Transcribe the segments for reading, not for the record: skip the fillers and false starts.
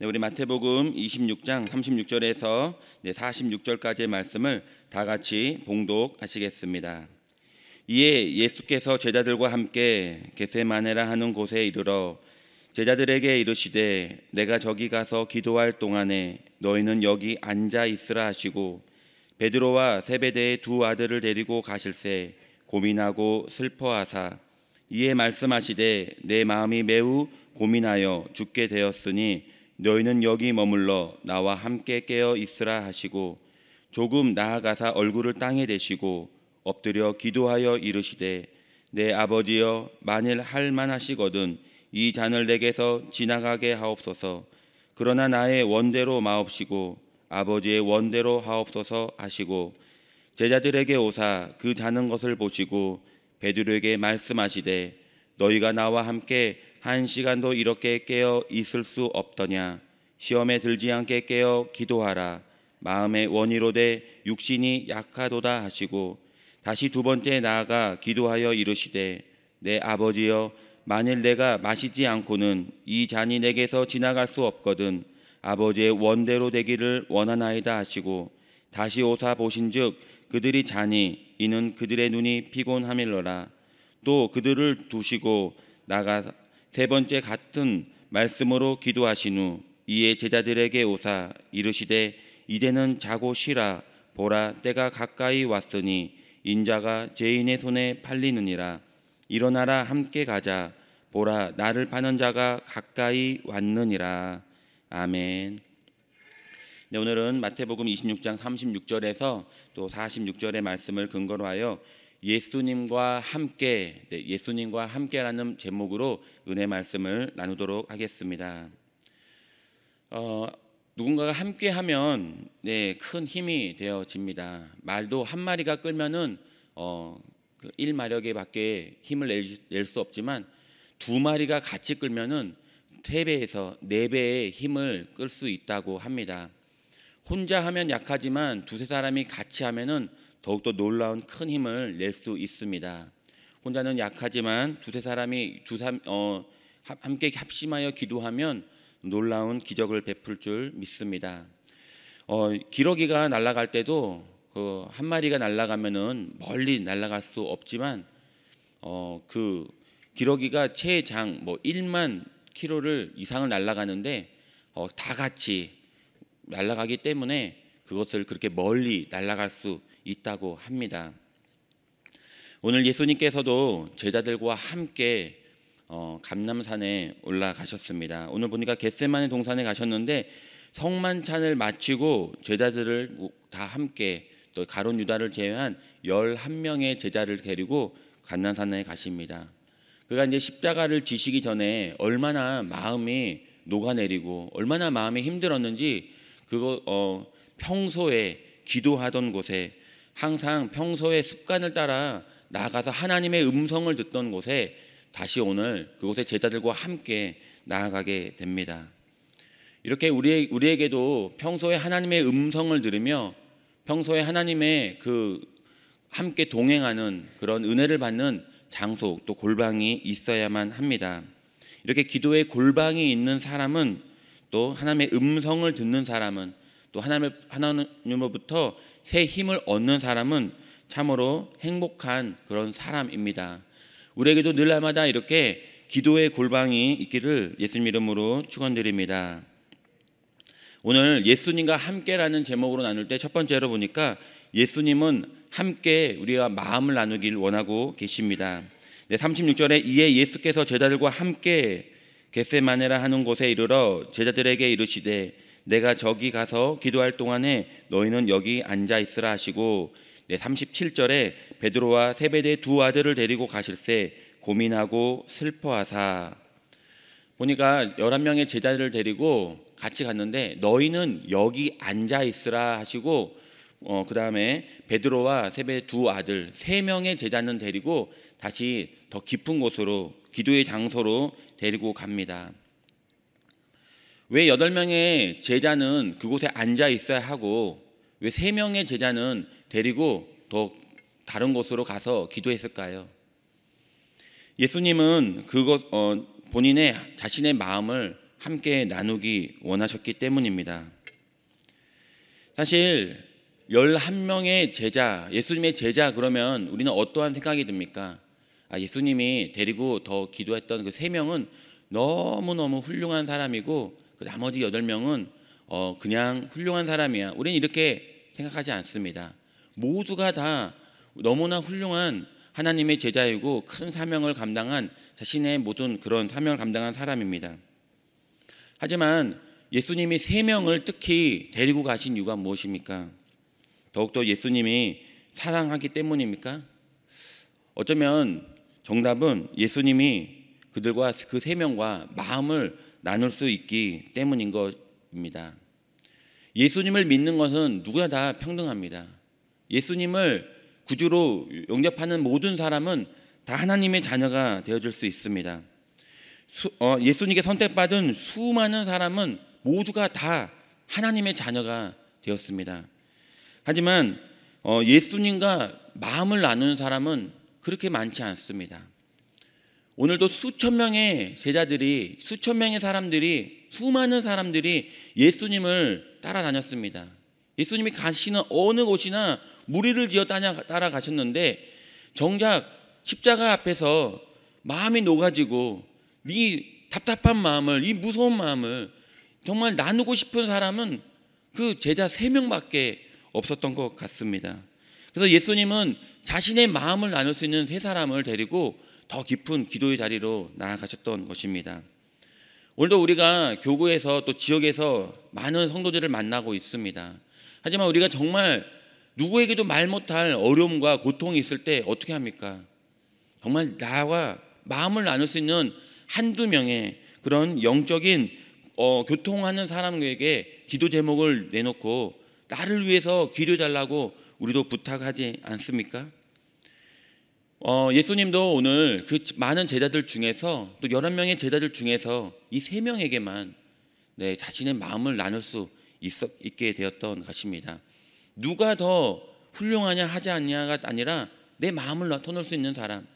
우리 마태복음 26장 36절에서 46절까지의 말씀을 다 같이 봉독하시겠습니다. 이에 예수께서 제자들과 함께 겟세마네라 하는 곳에 이르러 제자들에게 이르시되 내가 저기 가서 기도할 동안에 너희는 여기 앉아 있으라 하시고 베드로와 세베대의 두 아들을 데리고 가실새 고민하고 슬퍼하사 이에 말씀하시되 내 마음이 매우 고민하여 죽게 되었으니 너희는 여기 머물러 나와 함께 깨어 있으라 하시고 조금 나아가사 얼굴을 땅에 대시고 엎드려 기도하여 이르시되 내 아버지여 만일 할 만하시거든 이 잔을 내게서 지나가게 하옵소서. 그러나 나의 원대로 마옵시고 아버지의 원대로 하옵소서 하시고 제자들에게 오사 그 자는 것을 보시고 베드로에게 말씀하시되 너희가 나와 함께 한 시간도 이렇게 깨어 있을 수 없더냐. 시험에 들지 않게 깨어 기도하라. 마음의 원이로되 육신이 약하도다 하시고 다시 두 번째 나아가 기도하여 이르시되 내 아버지여 만일 내가 마시지 않고는 이 잔이 내게서 지나갈 수 없거든 아버지의 원대로 되기를 원하나이다 하시고 다시 오사 보신즉 그들이 자니 이는 그들의 눈이 피곤함일러라. 또 그들을 두시고 나가 세 번째 같은 말씀으로 기도하신 후 이에 제자들에게 오사 이르시되 이제는 자고 쉬라. 보라 때가 가까이 왔으니 인자가 죄인의 손에 팔리느니라. 일어나라 함께 가자. 보라 나를 파는 자가 가까이 왔느니라. 아멘. 오늘은 마태복음 26장 36절에서 또 46절의 말씀을 근거로 하여 예수님과 함께라는 제목으로 은혜 말씀을 나누도록 하겠습니다. 누군가가 함께하면 큰 힘이 되어집니다. 말도 한 마리가 끌면은 1마력에밖에 힘을 낼 수 없지만 두 마리가 같이 끌면은 3배에서 4배의 힘을 끌 수 있다고 합니다. 혼자 하면 약하지만 두세 사람이 같이 하면은 더욱더 놀라운 큰 힘을 낼 수 있습니다. 혼자는 약하지만 두세 사람이 함께 합심하여 기도하면 놀라운 기적을 베풀 줄 믿습니다. 기러기가 날아갈 때도 그 한 마리가 날아가면은 멀리 날아갈 수 없지만 그 기러기가 최장 1만 킬로를 이상을 날아가는데 다 같이 날아가기 때문에 그것을 그렇게 멀리 날아갈 수 있다고 합니다. 오늘 예수님께서도 제자들과 함께 감람산에 올라가셨습니다. 오늘 보니까 겟세마네 동산에 가셨는데 성만찬을 마치고 제자들을 다 함께 또 가룟 유다를 제외한 11명의 제자를 데리고 감람산에 가십니다. 그가 이제 십자가를 지시기 전에 얼마나 마음이 녹아내리고 얼마나 마음이 힘들었는지 그거 평소에 기도하던 곳에 항상 평소의 습관을 따라 나아가서 하나님의 음성을 듣던 곳에 다시 오늘 그곳에 제자들과 함께 나아가게 됩니다. 이렇게 우리에게도 평소에 하나님의 음성을 들으며 평소에 하나님의 함께 동행하는 그런 은혜를 받는 장소 또 골방이 있어야만 합니다. 이렇게 기도의 골방이 있는 사람은 또 하나님의 음성을 듣는 사람은 또 하나님으로부터 새 힘을 얻는 사람은 참으로 행복한 그런 사람입니다. 우리에게도 늘 날마다 이렇게 기도의 골방이 있기를 예수님 이름으로 축원드립니다. 오늘 예수님과 함께라는 제목으로 나눌 때 첫 번째로 보니까 예수님은 함께 우리가 마음을 나누길 원하고 계십니다. 36절에 이에 예수께서 제자들과 함께 겟세마네라 하는 곳에 이르러 제자들에게 이르시되 내가 저기 가서 기도할 동안에 너희는 여기 앉아 있으라 하시고 37절에 베드로와 세베대의 두 아들을 데리고 가실새 고민하고 슬퍼하사 보니까 11명의 제자들을 데리고 같이 갔는데 너희는 여기 앉아 있으라 하시고 그 다음에 베드로와 세베대의 두 아들 3명의 제자는 데리고 다시 더 깊은 곳으로 기도의 장소로 데리고 갑니다. 왜 8명의 제자는 그곳에 앉아 있어야 하고 왜 3명의 제자는 데리고 더 다른 곳으로 가서 기도했을까요? 예수님은 자신의 마음을 함께 나누기 원하셨기 때문입니다. 사실 11명의 제자, 예수님의 제자 그러면 우리는 어떠한 생각이 듭니까? 예수님이 데리고 더 기도했던 그 3명은 너무너무 훌륭한 사람이고 그 나머지 8명은 그냥 훌륭한 사람이야. 우리는 이렇게 생각하지 않습니다. 모두가 다 너무나 훌륭한 하나님의 제자이고 큰 사명을 감당한 자신의 모든 그런 사명을 감당한 사람입니다. 하지만 예수님이 3명을 특히 데리고 가신 이유가 무엇입니까? 더욱더 예수님이 사랑하기 때문입니까? 어쩌면 정답은 예수님이 그들과 그 3명과 마음을 나눌 수 있기 때문인 것입니다. 예수님을 믿는 것은 누구나 다 평등합니다. 예수님을 구주로 영접하는 모든 사람은 다 하나님의 자녀가 되어줄 수 있습니다. 예수님께 선택받은 수많은 사람은 모두가 다 하나님의 자녀가 되었습니다. 하지만 예수님과 마음을 나누는 사람은 그렇게 많지 않습니다. 오늘도 수천 명의 제자들이, 수천 명의 사람들이, 수많은 사람들이 예수님을 따라다녔습니다. 예수님이 가시는 어느 곳이나 무리를 지어 따라가셨는데 정작 십자가 앞에서 마음이 녹아지고 이 답답한 마음을, 이 무서운 마음을 정말 나누고 싶은 사람은 그 제자 3명밖에 없었던 것 같습니다. 그래서 예수님은 자신의 마음을 나눌 수 있는 3사람을 데리고 더 깊은 기도의 자리로 나아가셨던 것입니다. 오늘도 우리가 교구에서 또 지역에서 많은 성도들을 만나고 있습니다. 하지만 우리가 정말 누구에게도 말 못할 어려움과 고통이 있을 때 어떻게 합니까? 정말 나와 마음을 나눌 수 있는 한두 명의 그런 영적인 교통하는 사람에게 기도 제목을 내놓고 나를 위해서 기도해달라고 우리도 부탁하지 않습니까? 예수님도 오늘 그 많은 제자들 중에서 또 11명의 제자들 중에서 이 3명에게만 자신의 마음을 나눌 수 있게 되었던 것입니다. 누가 더 훌륭하냐 하지 않냐가 아니라 내 마음을 터놓을 수 있는 사람,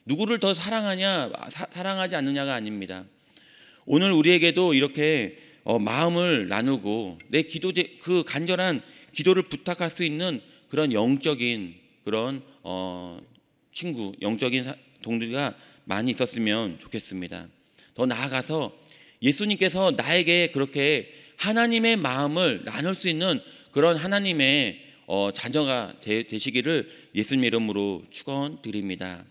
누구를 더 사랑하냐 사랑하지 않느냐가 아닙니다. 오늘 우리에게도 이렇게 마음을 나누고 내 그 간절한 기도를 부탁할 수 있는 그런 영적인 그런 친구, 영적인 동료가 많이 있었으면 좋겠습니다. 더 나아가서 예수님께서 나에게 그렇게 하나님의 마음을 나눌 수 있는 그런 하나님의 자녀가 되시기를 예수님 이름으로 축원드립니다.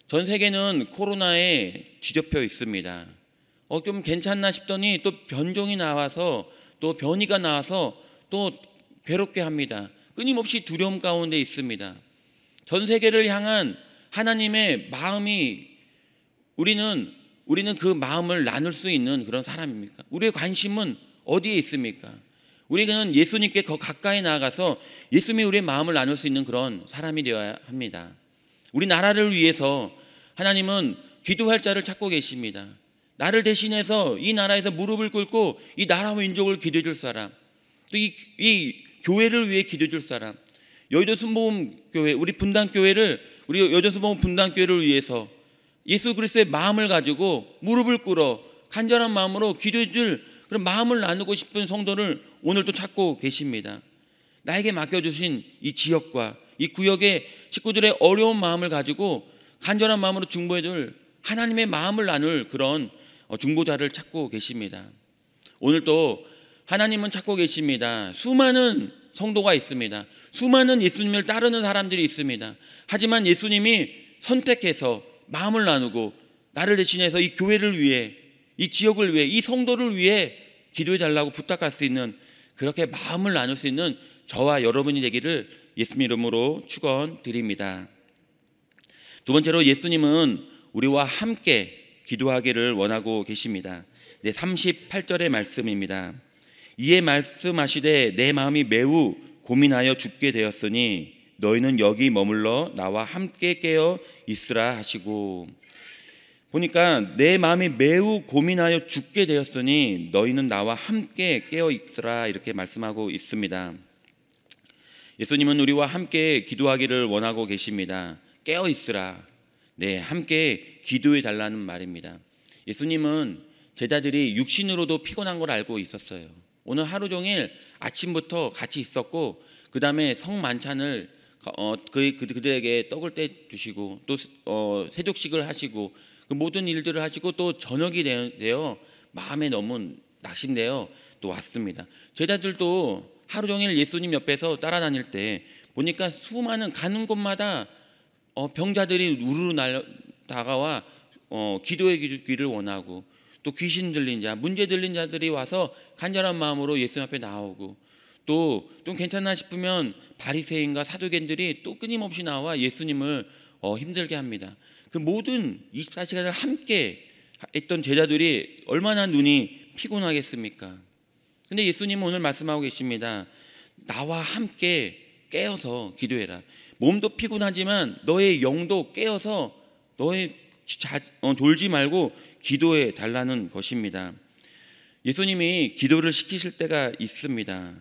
전 세계는 코로나에 뒤덮여 있습니다. 좀 괜찮나 싶더니 또 변종이 나와서 또 변이가 나와서 또 괴롭게 합니다. 끊임없이 두려움 가운데 있습니다. 전 세계를 향한 하나님의 마음이 우리는 그 마음을 나눌 수 있는 그런 사람입니까? 우리의 관심은 어디에 있습니까? 우리는 예수님께 더 가까이 나아가서 예수님이 우리의 마음을 나눌 수 있는 그런 사람이 되어야 합니다. 우리 나라를 위해서 하나님은 기도할 자를 찾고 계십니다. 나를 대신해서 이 나라에서 무릎을 꿇고 이 나라와 민족을 기도해 줄 사람, 또 이 교회를 위해 기도해 줄 사람, 여의도 순복음교회, 우리 분당교회를, 우리 여의도 순복음 분당교회를 위해서 예수 그리스도의 마음을 가지고 무릎을 꿇어 간절한 마음으로 기도해 줄 그런 마음을 나누고 싶은 성도를 오늘도 찾고 계십니다. 나에게 맡겨주신 이 지역과 이 구역의 식구들의 어려운 마음을 가지고 간절한 마음으로 중보해 줄 하나님의 마음을 나눌 그런 중보자를 찾고 계십니다. 오늘도 하나님은 찾고 계십니다. 수많은 성도가 있습니다. 수많은 예수님을 따르는 사람들이 있습니다. 하지만 예수님이 선택해서 마음을 나누고 나를 대신해서 이 교회를 위해, 이 지역을 위해, 이 성도를 위해 기도해 달라고 부탁할 수 있는, 그렇게 마음을 나눌 수 있는 저와 여러분이 되기를 예수님 이름으로 축원드립니다. 두 번째로 예수님은 우리와 함께 기도하기를 원하고 계십니다. 38절의 말씀입니다. 이에 말씀하시되 내 마음이 매우 고민하여 죽게 되었으니 너희는 여기 머물러 나와 함께 깨어 있으라 하시고, 보니까 내 마음이 매우 고민하여 죽게 되었으니 너희는 나와 함께 깨어 있으라 이렇게 말씀하고 있습니다. 예수님은 우리와 함께 기도하기를 원하고 계십니다. 깨어 있으라, 함께 기도해 달라는 말입니다. 예수님은 제자들이 육신으로도 피곤한 걸 알고 있었어요. 오늘 하루 종일 아침부터 같이 있었고 그 다음에 성만찬을 그들에게 떡을 떼 주시고 또 세족식을 하시고 그 모든 일들을 하시고 또 저녁이 되어 마음에 너무 낙심되어 또 왔습니다. 제자들도 하루 종일 예수님 옆에서 따라다닐 때 보니까 수많은 가는 곳마다 병자들이 우르르 다가와 기도의 귀를 원하고 또 귀신 들린 자, 문제 들린 자들이 와서 간절한 마음으로 예수님 앞에 나오고 또 좀 괜찮나 싶으면 바리새인과 사두개인들이 또 끊임없이 나와 예수님을 힘들게 합니다. 그 모든 24시간을 함께 했던 제자들이 얼마나 눈이 피곤하겠습니까? 근데 예수님은 오늘 말씀하고 계십니다. 나와 함께 깨어서 기도해라. 몸도 피곤하지만 너의 영도 깨어서 너의 졸지 말고 기도해 달라는 것입니다. 예수님이 기도를 시키실 때가 있습니다.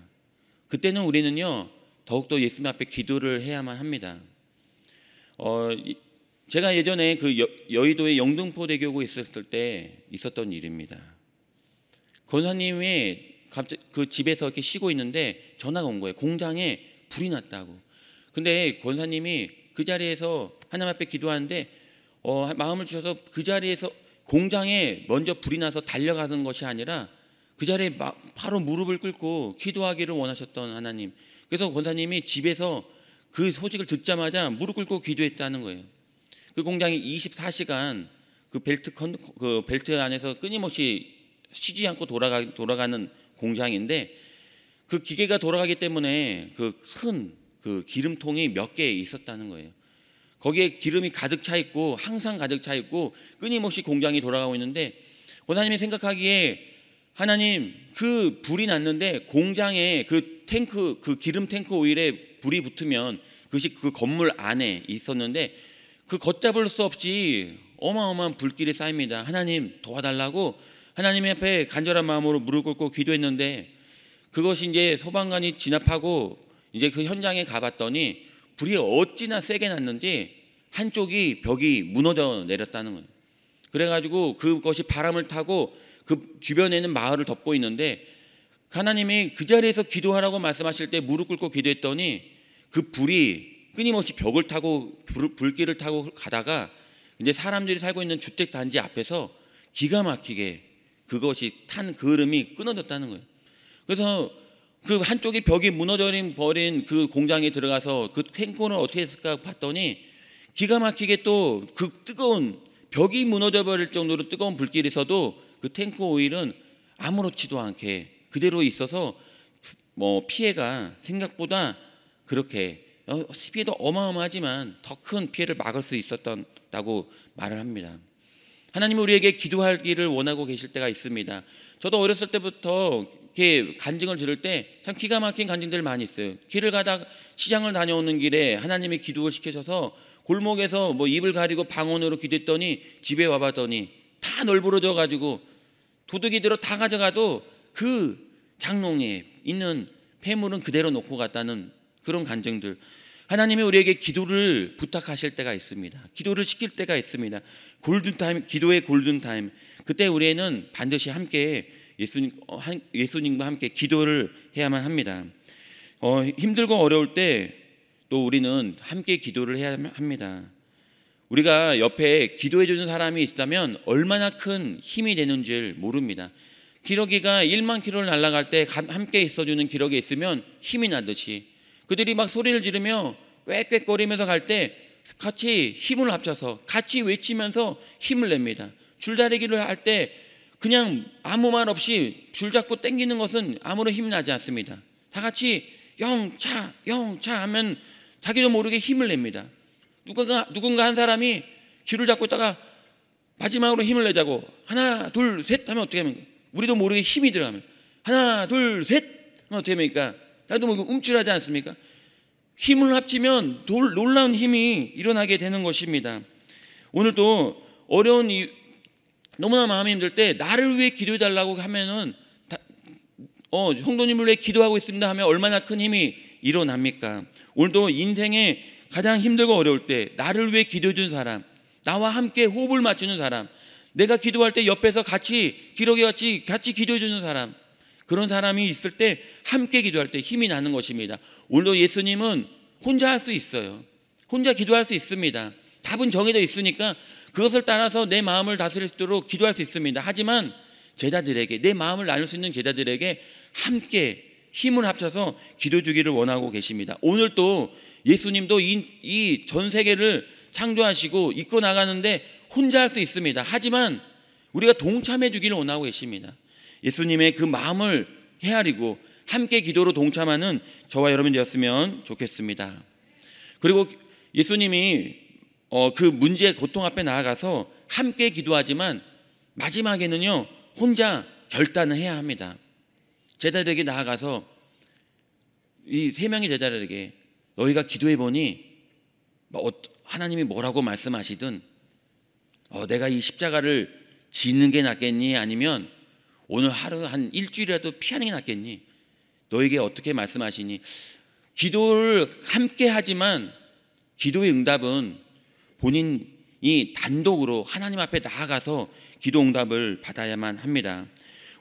그때는 우리는요 더욱더 예수님 앞에 기도를 해야만 합니다. 제가 예전에 그 여의도의 영등포대교구에 있었을 때 있었던 일입니다. 권사님이 갑자기 그 집에서 이렇게 쉬고 있는데 전화가 온 거예요. 공장에 불이 났다고. 근데 권사님이 그 자리에서 하나님 앞에 기도하는데 마음을 주셔서 그 자리에서 공장에 먼저 불이 나서 달려가는 것이 아니라 그 자리에 바로 무릎을 꿇고 기도하기를 원하셨던 하나님. 그래서 권사님이 집에서 그 소식을 듣자마자 무릎 꿇고 기도했다는 거예요. 그 공장이 24시간 그 벨트 안에서 끊임없이 쉬지 않고 돌아가는 공장인데 그 기계가 돌아가기 때문에 그 큰 그 기름통이 몇 개 있었다는 거예요. 거기에 기름이 가득 차 있고 항상 가득 차 있고 끊임없이 공장이 돌아가고 있는데 권사님이 생각하기에 하나님 그 불이 났는데 공장에 그 탱크 그 기름 탱크 오일에 불이 붙으면 그것이 그 건물 안에 있었는데 그 걷잡을 수 없이 어마어마한 불길이 쌓입니다. 하나님 도와달라고 하나님 앞에 간절한 마음으로 무릎 꿇고 기도했는데 그것이 이제 소방관이 진압하고 이제 그 현장에 가봤더니 불이 어찌나 세게 났는지 한쪽이 벽이 무너져 내렸다는 거예요. 그래가지고 그것이 바람을 타고 그 주변에는 마을을 덮고 있는데 하나님이 그 자리에서 기도하라고 말씀하실 때 무릎 꿇고 기도했더니 그 불이 끊임없이 벽을 타고 불길을 타고 가다가 이제 사람들이 살고 있는 주택 단지 앞에서 기가 막히게 그것이 탄 그름이 끊어졌다는 거예요. 그래서 그 한쪽이 벽이 무너져버린 그 공장에 들어가서 그 탱크는 어떻게 했을까 봤더니 기가 막히게 또 그 뜨거운 벽이 무너져버릴 정도로 뜨거운 불길이 있어도 그 탱크 오일은 아무렇지도 않게 그대로 있어서 피해가 생각보다 그렇게 피해도 어마어마하지만 더 큰 피해를 막을 수 있었다고 말을 합니다. 하나님은 우리에게 기도하기를 원하고 계실 때가 있습니다. 저도 어렸을 때부터 이렇게 간증을 들을 때 참 기가 막힌 간증들 많이 있어요. 길을 가다 시장을 다녀오는 길에 하나님이 기도를 시키셔서 골목에서 입을 가리고 방언으로 기도했더니 집에 와봤더니 다 널브러져 가지고 도둑이 들어 다 가져가도 그 장롱에 있는 폐물은 그대로 놓고 갔다는 그런 간증들. 하나님이 우리에게 기도를 부탁하실 때가 있습니다. 기도를 시킬 때가 있습니다. 골든타임, 기도의 골든타임. 그때 우리는 반드시 함께 예수님과 함께 기도를 해야만 합니다. 힘들고 어려울 때 또 우리는 함께 기도를 해야 합니다. 우리가 옆에 기도해 주는 사람이 있다면 얼마나 큰 힘이 되는 줄 모릅니다. 기러기가 1만 킬로를 날아갈 때 함께 있어주는 기러기 있으면 힘이 나듯이 그들이 막 소리를 지르며 꽥꽥거리면서 갈 때 같이 힘을 합쳐서 같이 외치면서 힘을 냅니다. 줄다리기를 할 때 그냥 아무 말 없이 줄 잡고 당기는 것은 아무런 힘이 나지 않습니다. 다 같이 영차 영차 하면 자기도 모르게 힘을 냅니다. 누군가 한 사람이 줄을 잡고 있다가 마지막으로 힘을 내자고 하나 둘 셋 하면 어떻게 합니까? 우리도 모르게 힘이 들어가면 하나 둘 셋 하면 어떻게 합니까? 나도 모르게 움찔하지 않습니까? 힘을 합치면 놀라운 힘이 일어나게 되는 것입니다. 오늘도 어려운 너무나 마음이 힘들 때 나를 위해 기도해달라고 하면은 성도님을 위해 기도하고 있습니다 하면 얼마나 큰 힘이 일어납니까? 오늘도 인생에 가장 힘들고 어려울 때 나를 위해 기도해 주는 사람, 나와 함께 호흡을 맞추는 사람, 내가 기도할 때 옆에서 같이 기록에 같이 기도해 주는 사람, 그런 사람이 있을 때 함께 기도할 때 힘이 나는 것입니다. 오늘도 예수님은 혼자 할 수 있어요. 혼자 기도할 수 있습니다. 답은 정해져 있으니까 그것을 따라서 내 마음을 다스릴 수 있도록 기도할 수 있습니다. 하지만 제자들에게, 내 마음을 나눌 수 있는 제자들에게 함께 힘을 합쳐서 기도해 주기를 원하고 계십니다. 오늘 또 예수님도 이 전 세계를 창조하시고 이끌어 나가는데 혼자 할 수 있습니다. 하지만 우리가 동참해 주기를 원하고 계십니다. 예수님의 그 마음을 헤아리고 함께 기도로 동참하는 저와 여러분 되었으면 좋겠습니다. 그리고 예수님이 그 문제, 고통 앞에 나아가서 함께 기도하지만 마지막에는요, 혼자 결단을 해야 합니다. 제자들에게 나아가서 이 세 명의 제자들에게 너희가 기도해 보니 하나님이 뭐라고 말씀하시든 내가 이 십자가를 지는 게 낫겠니? 아니면 오늘 하루 한 일주일이라도 피하는 게 낫겠니? 너에게 어떻게 말씀하시니? 기도를 함께 하지만 기도의 응답은 본인이 단독으로 하나님 앞에 나아가서 기도 응답을 받아야만 합니다.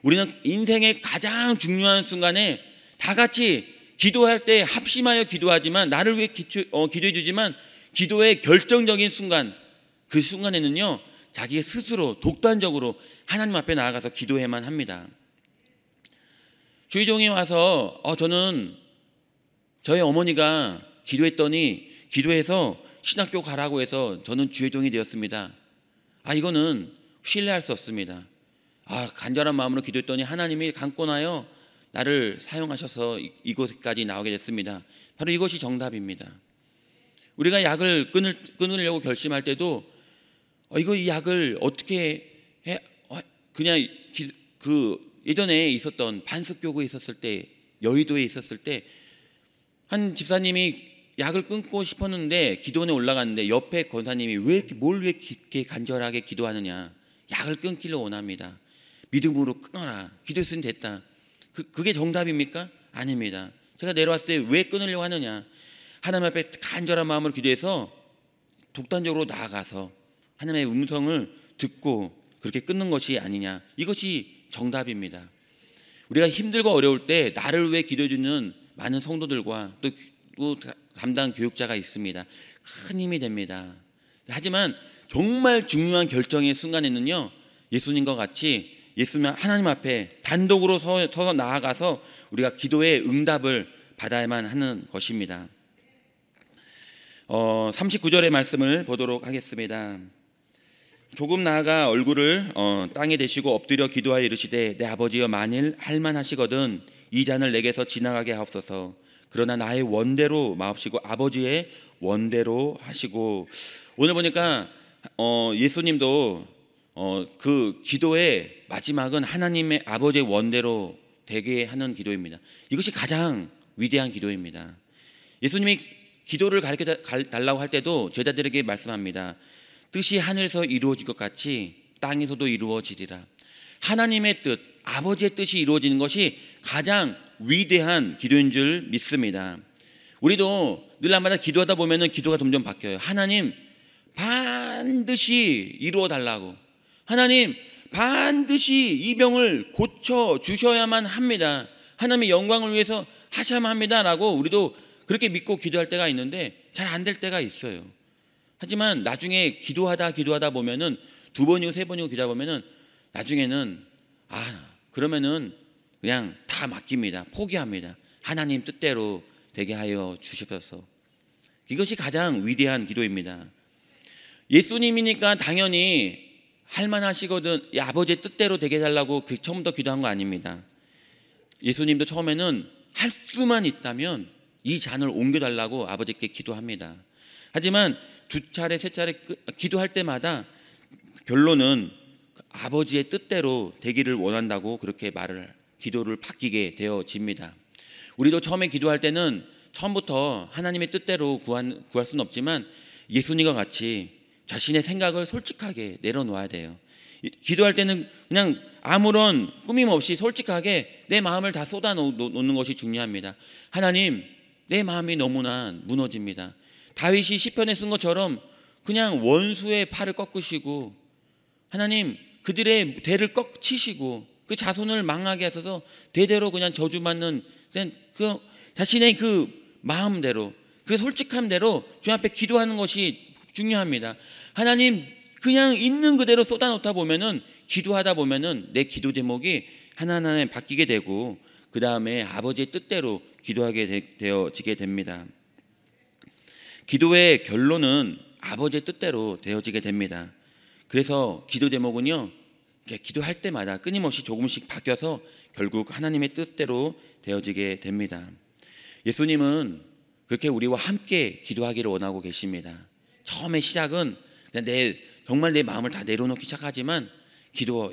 우리는 인생의 가장 중요한 순간에 다 같이 기도할 때 합심하여 기도하지만, 나를 위해 기도해 주지만, 기도의 결정적인 순간, 그 순간에는요 자기 스스로 독단적으로 하나님 앞에 나아가서 기도해야만 합니다. 주의종에 와서 저는 저희 어머니가 기도해서 신학교 가라고 해서 저는 주의종이 되었습니다. 이거는 신뢰할 수 없습니다. 간절한 마음으로 기도했더니 하나님이 강권하여 나를 사용하셔서 이곳까지 나오게 됐습니다. 바로 이것이 정답입니다. 우리가 약을 끊으려고 결심할 때도 이 약을 어떻게 해? 그냥 예전에 있었던 반석교구에 있었을 때, 여의도에 있었을 때 한 집사님이 약을 끊고 싶었는데 기도원에 올라갔는데 옆에 권사님이 왜 이렇게 간절하게 기도하느냐, 약을 끊기를 원합니다. 믿음으로 끊어라, 기도했으면 됐다. 그게 정답입니까? 아닙니다. 제가 내려왔을 때 왜 끊으려고 하느냐, 하나님 앞에 간절한 마음으로 기도해서 독단적으로 나아가서 하나님의 음성을 듣고 그렇게 끊는 것이 아니냐, 이것이 정답입니다. 우리가 힘들고 어려울 때 나를 위해 기도해 주는 많은 성도들과 또 담당 교육자가 있습니다. 큰 힘이 됩니다. 하지만 정말 중요한 결정의 순간에는요, 예수님과 같이 하나님 앞에 단독으로 서서 나아가서 우리가 기도의 응답을 받아야만 하는 것입니다. 39절의 말씀을 보도록 하겠습니다. 조금 나아가 얼굴을 땅에 대시고 엎드려 기도하여 이르시되 내 아버지여, 만일 할만하시거든 이 잔을 내게서 지나가게 하옵소서. 그러나 나의 원대로 마옵시고 아버지의 원대로 하시고. 오늘 보니까 예수님도 그 기도의 마지막은 하나님의 아버지의 원대로 되게 하는 기도입니다. 이것이 가장 위대한 기도입니다. 예수님이 기도를 가르쳐 달라고 할 때도 제자들에게 말씀합니다. 뜻이 하늘에서 이루어질 것 같이 땅에서도 이루어지리라. 하나님의 뜻, 아버지의 뜻이 이루어지는 것이 가장 위대한 기도인 줄 믿습니다. 우리도 늘 날마다 기도하다 보면 기도가 점점 바뀌어요. 하나님 반드시 이루어 달라고, 하나님 반드시 이 병을 고쳐 주셔야만 합니다, 하나님의 영광을 위해서 하셔야만 합니다라고 우리도 그렇게 믿고 기도할 때가 있는데 잘 안 될 때가 있어요. 하지만 나중에 기도하다 보면은 2번이고 3번이고 기도하다 보면은 나중에는 그러면은 그냥 다 맡깁니다. 포기합니다. 하나님 뜻대로 되게 하여 주시옵소서. 이것이 가장 위대한 기도입니다. 예수님이니까 당연히 할만하시거든 아버지의 뜻대로 되게 해달라고 처음부터 기도한 거 아닙니다. 예수님도 처음에는 할 수만 있다면 이 잔을 옮겨달라고 아버지께 기도합니다. 하지만 2차례 3차례 기도할 때마다 결론은 아버지의 뜻대로 되기를 원한다고 그렇게 기도를 바뀌게 되어집니다. 우리도 처음에 기도할 때는 처음부터 하나님의 뜻대로 구할 수는 없지만 예수님과 같이 자신의 생각을 솔직하게 내려놓아야 돼요. 기도할 때는 그냥 아무런 꾸밈 없이 솔직하게 내 마음을 다 쏟아놓는 것이 중요합니다. 하나님, 내 마음이 너무나 무너집니다. 다윗이 시편에 쓴 것처럼 그냥 원수의 팔을 꺾으시고 하나님 그들의 대를 꺾치시고 그 자손을 망하게 하셔서 대대로 그냥 저주받는 그 자신의 그 마음대로 그 솔직함대로 주님 앞에 기도하는 것이 중요합니다. 하나님 그냥 있는 그대로 쏟아놓다 보면은 기도하다 보면은 내 기도 제목이 하나하나 바뀌게 되고 그 다음에 아버지의 뜻대로 기도하게 되어지게 됩니다. 기도의 결론은 아버지의 뜻대로 되어지게 됩니다. 그래서 기도 제목은요, 기도할 때마다 끊임없이 조금씩 바뀌어서 결국 하나님의 뜻대로 되어지게 됩니다. 예수님은 그렇게 우리와 함께 기도하기를 원하고 계십니다. 처음에 시작은 그냥 정말 내 마음을 다 내려놓기 시작하지만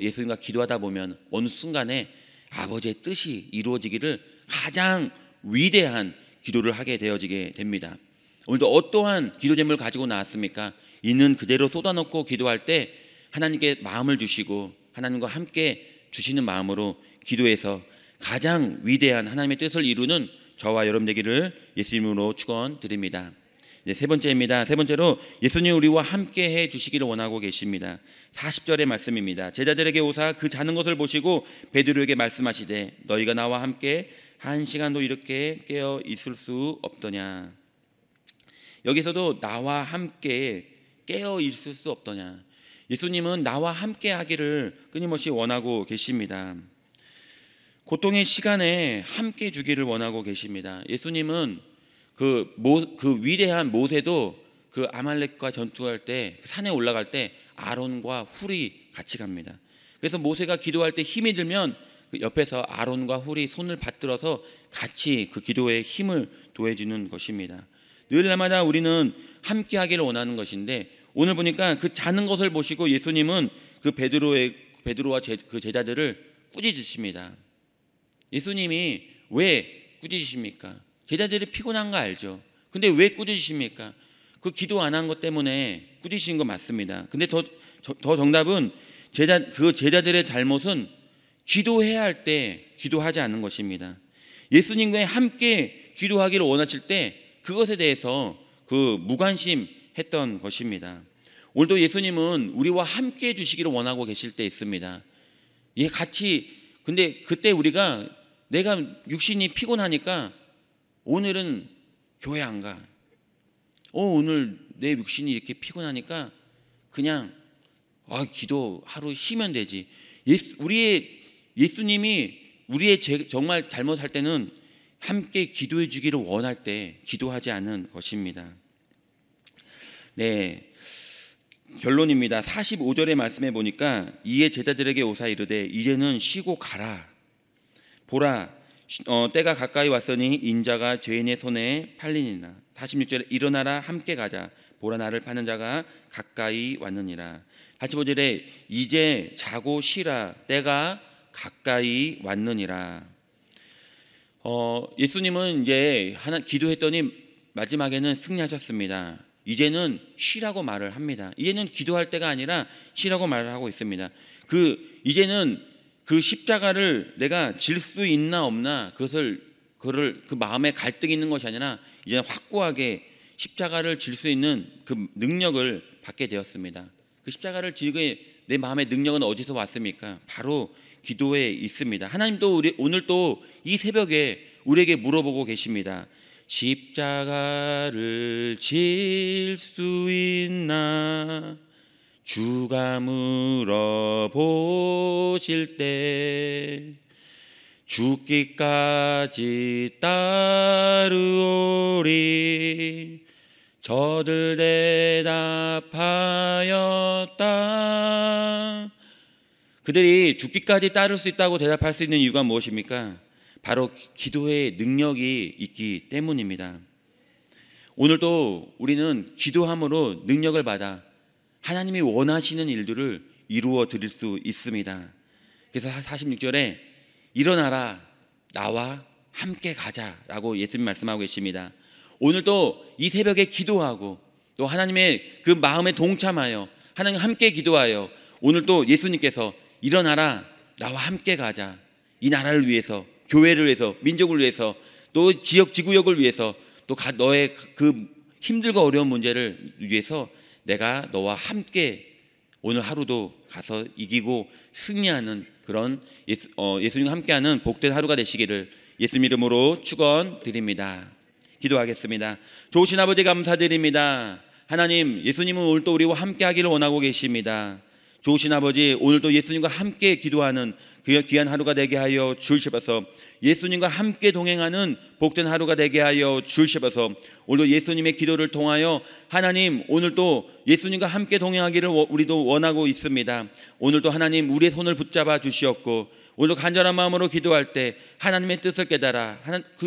예수님과 기도하다 보면 어느 순간에 아버지의 뜻이 이루어지기를 가장 위대한 기도를 하게 되어지게 됩니다. 오늘도 어떠한 기도 제목을 가지고 나왔습니까? 있는 그대로 쏟아놓고 기도할 때 하나님께 마음을 주시고 하나님과 함께 주시는 마음으로 기도해서 가장 위대한 하나님의 뜻을 이루는 저와 여러분 되기를 예수님으로 축원드립니다. 세 번째입니다. 세 번째로 예수님 우리와 함께 해 주시기를 원하고 계십니다. 40절의 말씀입니다. 제자들에게 오사 그 자는 것을 보시고 베드로에게 말씀하시되 너희가 나와 함께 한 시간도 이렇게 깨어 있을 수 없더냐. 여기서도 나와 함께 깨어 있을 수 없더냐. 예수님은 나와 함께 하기를 끊임없이 원하고 계십니다. 고통의 시간에 함께 주기를 원하고 계십니다. 예수님은 그 위대한 모세도 그 아말렉과 전투할 때 산에 올라갈 때 아론과 훌이 같이 갑니다. 그래서 모세가 기도할 때 힘이 들면 그 옆에서 아론과 훌이 손을 받들어서 같이 그 기도에 힘을 도와주는 것입니다. 늘 날마다 우리는 함께 하기를 원하는 것인데 오늘 보니까 그 자는 것을 보시고 예수님은 그 베드로와 그 제자들을 꾸짖으십니다. 예수님이 왜 꾸짖으십니까? 제자들이 피곤한 거 알죠. 근데 왜 꾸짖으십니까? 그 기도 안 한 것 때문에 꾸짖으신 거 맞습니다. 근데 더 정답은 그 제자들의 잘못은 기도해야 할 때 기도하지 않는 것입니다. 예수님과 함께 기도하기를 원하실 때 그것에 대해서 그 무관심했던 것입니다. 오늘도 예수님은 우리와 함께 해주시기를 원하고 계실 때 있습니다. 근데 그때 내가 육신이 피곤하니까 오늘은 교회 안 가. 오늘 내 육신이 이렇게 피곤하니까 그냥 기도 하루 쉬면 되지. 예수님이 우리의 정말 잘못할 때는 함께 기도해 주기를 원할 때 기도하지 않은 것입니다. 네, 결론입니다. 45절의 말씀에 보니까 이에 제자들에게 오사 이르되 이제는 쉬고 가라. 보라 때가 가까이 왔으니 인자가 죄인의 손에 팔리니라. 46절에 일어나라 함께 가자. 보라 나를 파는 자가 가까이 왔느니라. 45절에 이제 자고 쉬라 때가 가까이 왔느니라. 예수님은 이제 기도했더니 마지막에는 승리하셨습니다. 이제는 쉬라고 말을 합니다. 이제는 기도할 때가 아니라 쉬라고 말을 하고 있습니다. 이제는 그 십자가를 내가 질 수 있나 없나 그거를 그 마음에 갈등이 있는 것이 아니라 이제 확고하게 십자가를 질 수 있는 그 능력을 받게 되었습니다. 그 십자가를 지게 내 마음의 능력은 어디서 왔습니까? 바로 기도에 있습니다. 하나님도 오늘 또 이 새벽에 우리에게 물어보고 계십니다. 십자가를 질 수 있나? 주가 물어보실 때 죽기까지 따르오리. 저들 대답하였다. 그들이 죽기까지 따를 수 있다고 대답할 수 있는 이유가 무엇입니까? 바로 기도의 능력이 있기 때문입니다. 오늘도 우리는 기도함으로 능력을 받아 하나님이 원하시는 일들을 이루어 드릴 수 있습니다. 그래서 46절에 일어나라 나와 함께 가자라고 예수님 말씀하고 계십니다. 오늘도 이 새벽에 기도하고 또 하나님의 그 마음에 동참하여 하나님 함께 기도하여 오늘도 예수님께서 일어나라 나와 함께 가자. 이 나라를 위해서, 교회를 위해서, 민족을 위해서, 또 지역 지구역을 위해서, 또 너의 그 힘들고 어려운 문제를 위해서 내가 너와 함께 오늘 하루도 가서 이기고 승리하는 그런 예수님과 함께하는 복된 하루가 되시기를 예수님 이름으로 축원드립니다. 기도하겠습니다. 좋으신 아버지 감사드립니다. 하나님, 예수님은 오늘도 우리와 함께하기를 원하고 계십니다. 좋으신 아버지, 오늘도 예수님과 함께 기도하는 그 귀한 하루가 되게 하여 주시옵소서. 예수님과 함께 동행하는 복된 하루가 되게 하여 주시옵소서. 오늘도 예수님의 기도를 통하여 하나님, 오늘도 예수님과 함께 동행하기를 우리도 원하고 있습니다. 오늘도 하나님, 우리의 손을 붙잡아 주시옵고, 오늘도 간절한 마음으로 기도할 때 하나님의 뜻을 깨달아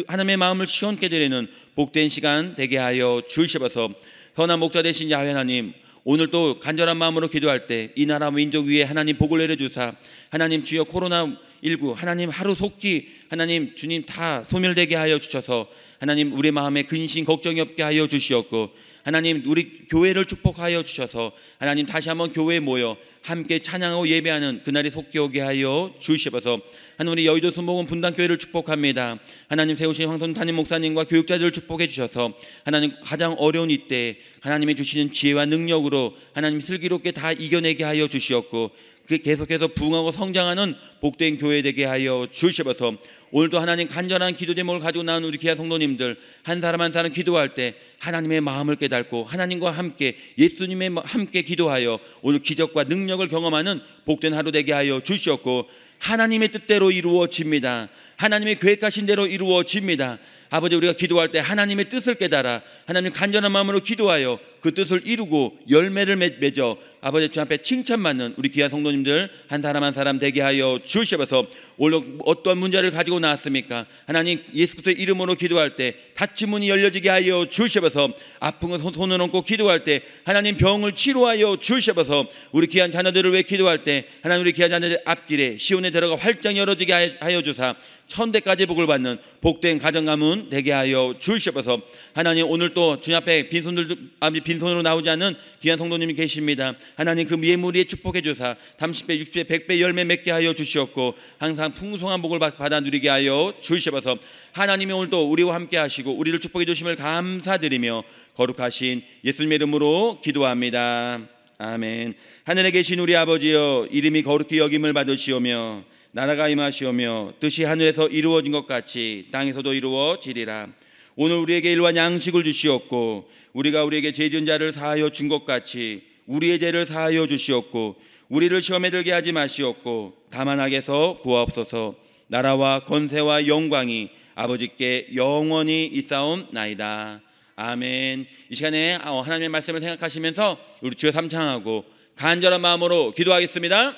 하나님의 마음을 시원케 드리는 복된 시간 되게 하여 주시옵소서. 선한 목자 되신 야훼 하나님, 오늘도 간절한 마음으로 기도할 때 이 나라 민족 위에 하나님 복을 내려주사, 하나님 주여 코로나19 하나님 하루 속히 하나님 주님 다 소멸되게 하여 주셔서 하나님 우리 마음에 근심 걱정이 없게 하여 주시옵고, 하나님 우리 교회를 축복하여 주셔서 하나님 다시 한번 교회에 모여 함께 찬양하고 예배하는 그날이 속히 오게 하여 주시옵소서. 하나님 우리 여의도 순복음 분당교회를 축복합니다. 하나님 세우신 황선 담임 목사님과 교육자들을 축복해 주셔서 하나님 가장 어려운 이때 하나님이 주시는 지혜와 능력으로 하나님 슬기롭게 다 이겨내게 하여 주시옵고, 그 계속해서 부흥하고 성장하는 복된 교회 되게 하여 주시옵소서. 오늘도 하나님 간절한 기도 제목을 가지고 나온 우리 귀한 성도님들 한 사람 한 사람 기도할 때 하나님의 마음을 깨닫고 하나님과 함께 예수님의 함께 기도하여 오늘 기적과 능력을 경험하는 복된 하루 되게 하여 주시옵고, 하나님의 뜻대로 이루어집니다. 하나님의 계획하신 대로 이루어집니다. 아버지, 우리가 기도할 때 하나님의 뜻을 깨달아 하나님 간절한 마음으로 기도하여 그 뜻을 이루고 열매를 맺어 아버지 주 앞에 칭찬받는 우리 귀한 성도님들 한 사람 한 사람 되게 하여 주시옵소서. 오늘 어떠한 문제를 가지고 나왔습니까? 하나님 예수 그리스도의 이름으로 기도할 때 닫힌 문이 열려지게 하여 주시옵소서. 아픈 것 손을 얹고 기도할 때 하나님 병을 치료하여 주시옵소서. 우리 귀한 자녀들을 위해 기도할 때 하나님 우리 귀한 자녀들 앞길에 시온에 들어가 활짝 열어지게 하여 주사 천대까지 복을 받는 복된 가정 가문 되게 하여 주시옵소서. 하나님 오늘 또 주님 앞에 빈손으로 나오지 않는 귀한 성도님이 계십니다. 하나님 그 예물에 축복해 주사 30배 60배 100배 열매 맺게 하여 주시옵고, 항상 풍성한 복을 받아 누리게 하여 주시옵소서. 하나님이 오늘도 우리와 함께 하시고 우리를 축복해 주심을 감사드리며 거룩하신 예수님의 이름으로 기도합니다. 아멘. 하늘에 계신 우리 아버지여, 이름이 거룩히 여김을 받으시오며 나라가 임하시오며 뜻이 하늘에서 이루어진 것 같이 땅에서도 이루어지리라. 오늘 우리에게 일용할 양식을 주시옵고, 우리가 우리에게 죄 지은 자를 사하여 준 것 같이 우리의 죄를 사하여 주시옵고, 우리를 시험에 들게 하지 마시옵고 다만 악에서 구하옵소서. 나라와 권세와 영광이 아버지께 영원히 있사옵나이다. 아멘. 이 시간에 하나님의 말씀을 생각하시면서 우리 주여 삼창하고 간절한 마음으로 기도하겠습니다.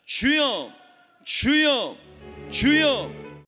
주여, 주여, 주여.